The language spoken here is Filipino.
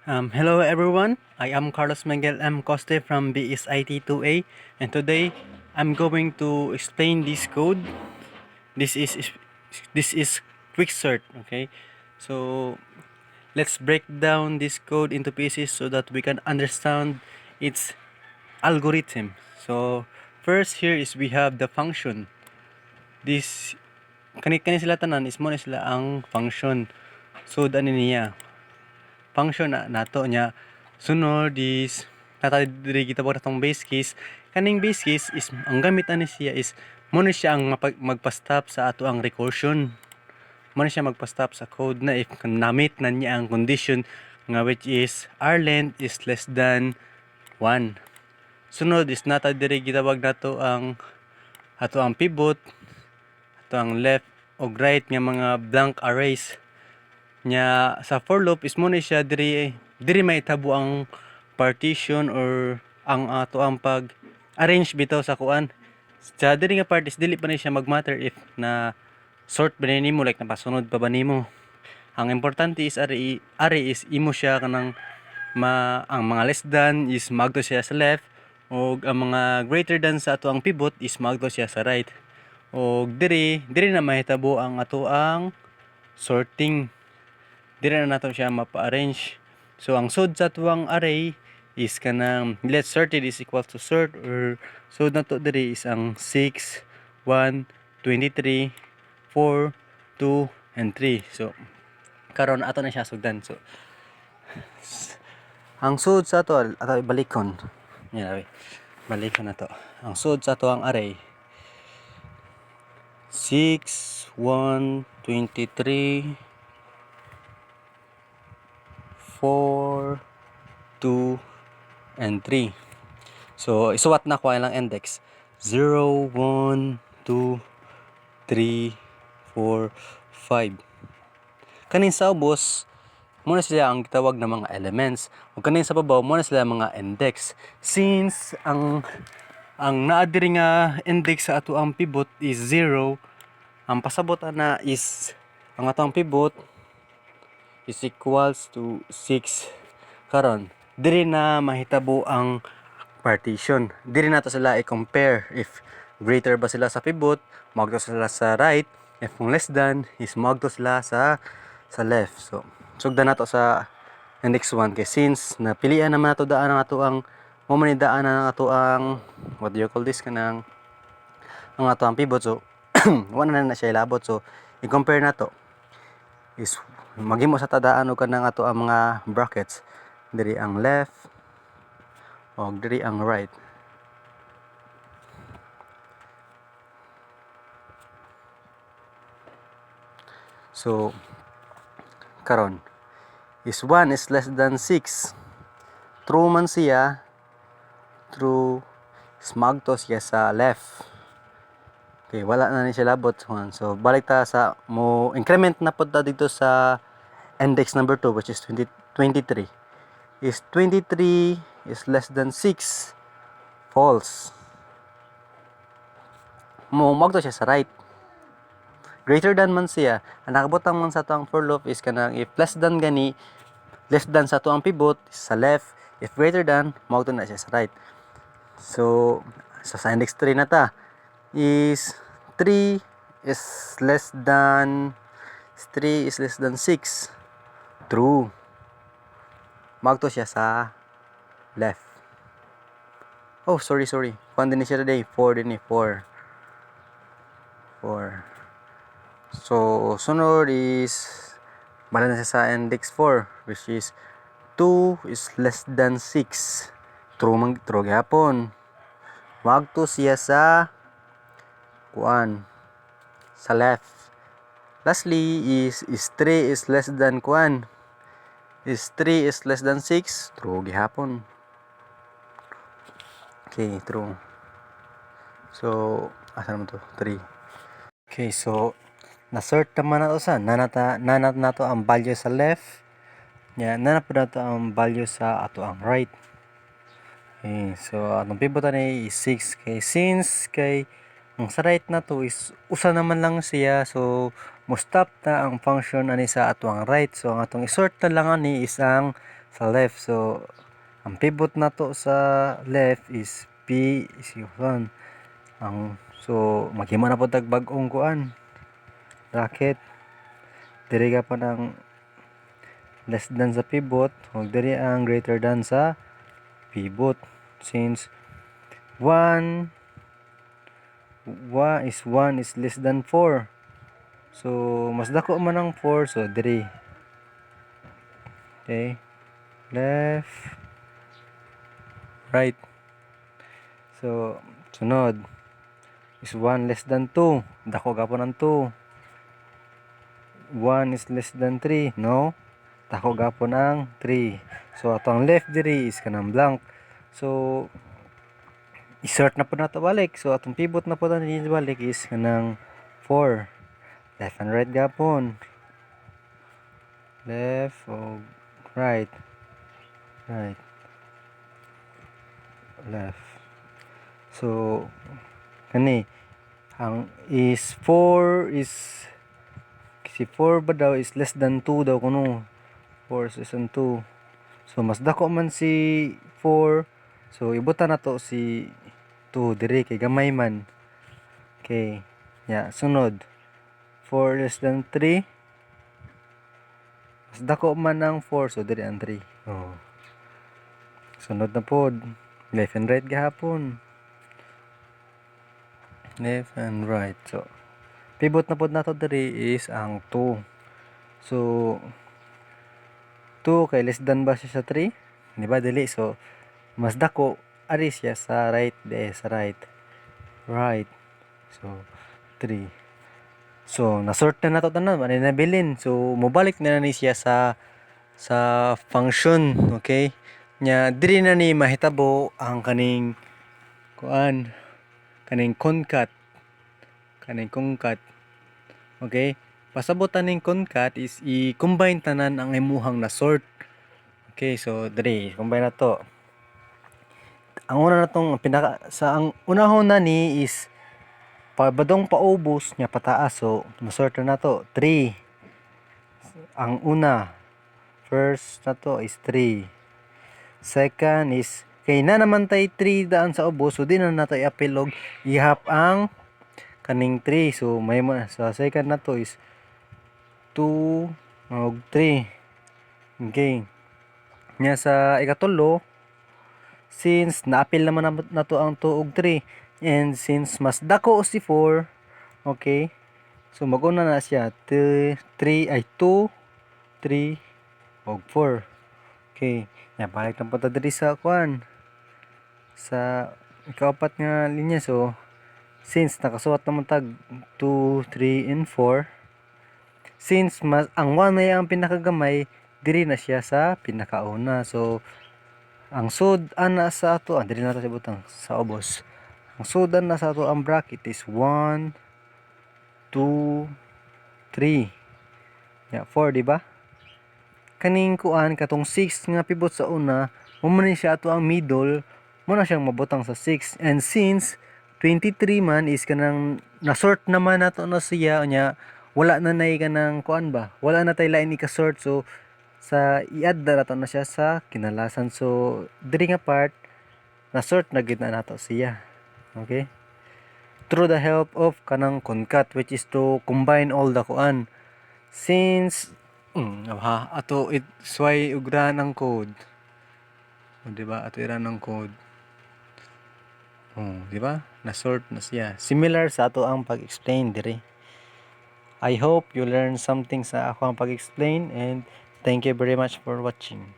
Hello everyone, I am Carlos Miguel M. Coste from BSIT 2A, and today I'm going to explain this code. This is Quicksort. Okay, so let's break down this code into pieces so that we can understand its algorithm. So first here is we have the function. This kani sila tanan is mo na sila ang function. So ano niya? Function na nato nya sunod is diri kita natong base case. Kaning base case is ang gamit ani siya is mo na siya ang magpa-stop sa ato ang recursion. Mo na siya magpa-stop sa code na if namit na niya ang condition nga which is r length is less than 1. Sunod is nata diri gitawag nato ang ato ang pivot, ato ang left o right nga mga blank arrays nya sa for loop is mo na siya diri mahitabo ang partition or ang ato ang pag arrange bitaw sa kuan sa diri nga part is dili pa ni siya magmatter if na sort ba nimo like napasunod pa ba nimo. Ang importante is ari is imo siya kanang ang mga less than is magto siya sa left o ang mga greater than sa ato ang pivot is magto siya sa right. O diri na mahitabo ang ato ang sorting. Dili na nato siya mapa-arrange. So ang sod sa tuwang array is kanang let's sorted is equal to sort or sod nato diri is ang 6, 1, 23, 4, 2, and 3. So karon ato na siya sugdan. So ang sod sa ato balikon. Yeah, balikon na to. Ang sod sa ato ang array 6, 1, 23, 4, 2, and 3. So, isuwat na ko ilang index. 0, 1, 2, 3, 4, 5. Kanin sa ubos, muna sila ang gitawag na mga elements. O kanin sa babaw, muna sila mga index. Since ang naadiri nga index sa ato ang pivot is 0, ang pasabot na is ang atong pivot is equals to 6. Karon diri na mahitabo ang partition. Diri nato sila i-compare if greater ba sila sa pivot, magto sila sa right. If less than is magto sila sa left. So sugdan nato sa index 1 kay since napilian naman nato daan ang ato ang daan ang ato ang what do you call this kanang ang ato ang pivot. So wala na siya ilabot. So i-compare nato is maghimo sa tadaan og kanang ato ang mga brackets. Diri ang left o diri ang right. So karon is 1 is less than 6. True man siya. True is magto siya sa left. Okay, wala na ni siya labot. So balik ta sa mo increment na pud ta dito sa index number 2 which is 23. Is 23 is less than 6. False. Mo magto siya sa right. Greater than man siya. Ang nakabutang man sa tuang for loop is kanang if less than gani, less than sa tuang pivot is sa left. If greater than, magto na siya sa right. So sa index 3 na ta is 3 is less than 6. True. Magto siya sa left. Oh, sorry. Kuan din siya today. 4 din ni 4. So sunod is bala na siya sa index 4 which is 2 is less than 6. True gyapon. Magto siya sa kuan sa left. Lastly is 3 is less than kuan. Is 3 is less than 6. True gihapon. Okay, true. So asa naman to? 3. Okay, so na-sort naman nato sa nanat nato ang value sa left. Nanap nato ang value sa ato ang right. Okay, so atong pivot ani is 6 kay since kay ang sa right na to is usa naman lang siya, so mo stop na ang function ani sa ato ang right. So ang atong i-sort na lang ani is ang sa left. So ang pivot na to sa left is P is equal so maghimo na po tag bag-ong kuan bracket. Diri ka pa ng less than sa pivot, ug diri ang greater than sa pivot, since 1 is less than 4. So mas dako man ang 4, so diri. Okay, left, right. So sunod is 1 less than 2, dako gapon ang 2. 1 is less than 3, no, dako gapon ang 3. So atong left diri is kanang blank. So insert na po nato balik. So atong pivot na po na balik is kanang 4. Left and right gapon. Left o right. Right. Left. So kani ang is 4 is si 4 ba daw is less than 2 daw kuno. 4 is less than 2. So mas dako man si 4. So ibutan na to si 2 diri kay gamay man. Okay. Ya, sunod. 4 less than 3. Mas dako man ang 4, so diri ang 3. Oh. Sunod na pod. Left and right gahapon. Left and right. So pivot na pod nato diri is ang 2. So 2 kay less than ba siya sa 3? Di ba dili? So mas dako ari siya sa right, sa right. Right. So 3. So nasort na nato tanan, man nabilin. So mobalik na ni siya sa function, okay? Nya diri na ni mahitabo ang kaning kuan, kaning concat. Okay? Pasabot ning concat is i-combine tanan ang imuhang na sort. Okay, so diri combine na to. Ang una natong pinaka sa ang unahon na ni is pabadong paubos nya pataas, so masort na to 3. Ang una, first na to is 3. Second is kay na naman tay 3 daan sa ubos, so di na nato i-apilog ihap ang kaning 3. So may sa second na to is 2 ug 3. Okay. Nya sa ikatulo, since naapil naman nato ang 2 ug 3, and since mas dako si 4, okay, so maguna na siya 2, 3 ug 4. Okay, balik na po ta diri sa kuan sa ikaapat nga linya. So since nakasuwat naman tag 2, 3 and 4, since mas ang 1 ay ang pinakagamay, diri na siya sa pinakauna. So ang sud ana sa ato, diri na ta sa butang sa ubos. Ang sudan na sa ato ang bracket is 1, 2, 3. Ya, 4, di ba? Kaning kuan katong 6 nga pivot sa una, mo man siya ato ang middle, mo na siyang mabutang sa 6. And since 23 man is kanang nasort naman nato na siya nya, wala na nay kanang kuan ba? Wala na tay lain ika-sort, so sa i-add na nato na siya sa kinalasan. So diri nga part na sort na gid na nato siya. Okay? Through the help of kanang concat, which is to combine all the kuan. Since ato it's why ugra ng code. O di ba? Ato ira ng code. Di ba? Na sort na siya. Similar sa ato ang pag-explain diri. I hope you learn something sa ako ang pag-explain, and thank you very much for watching.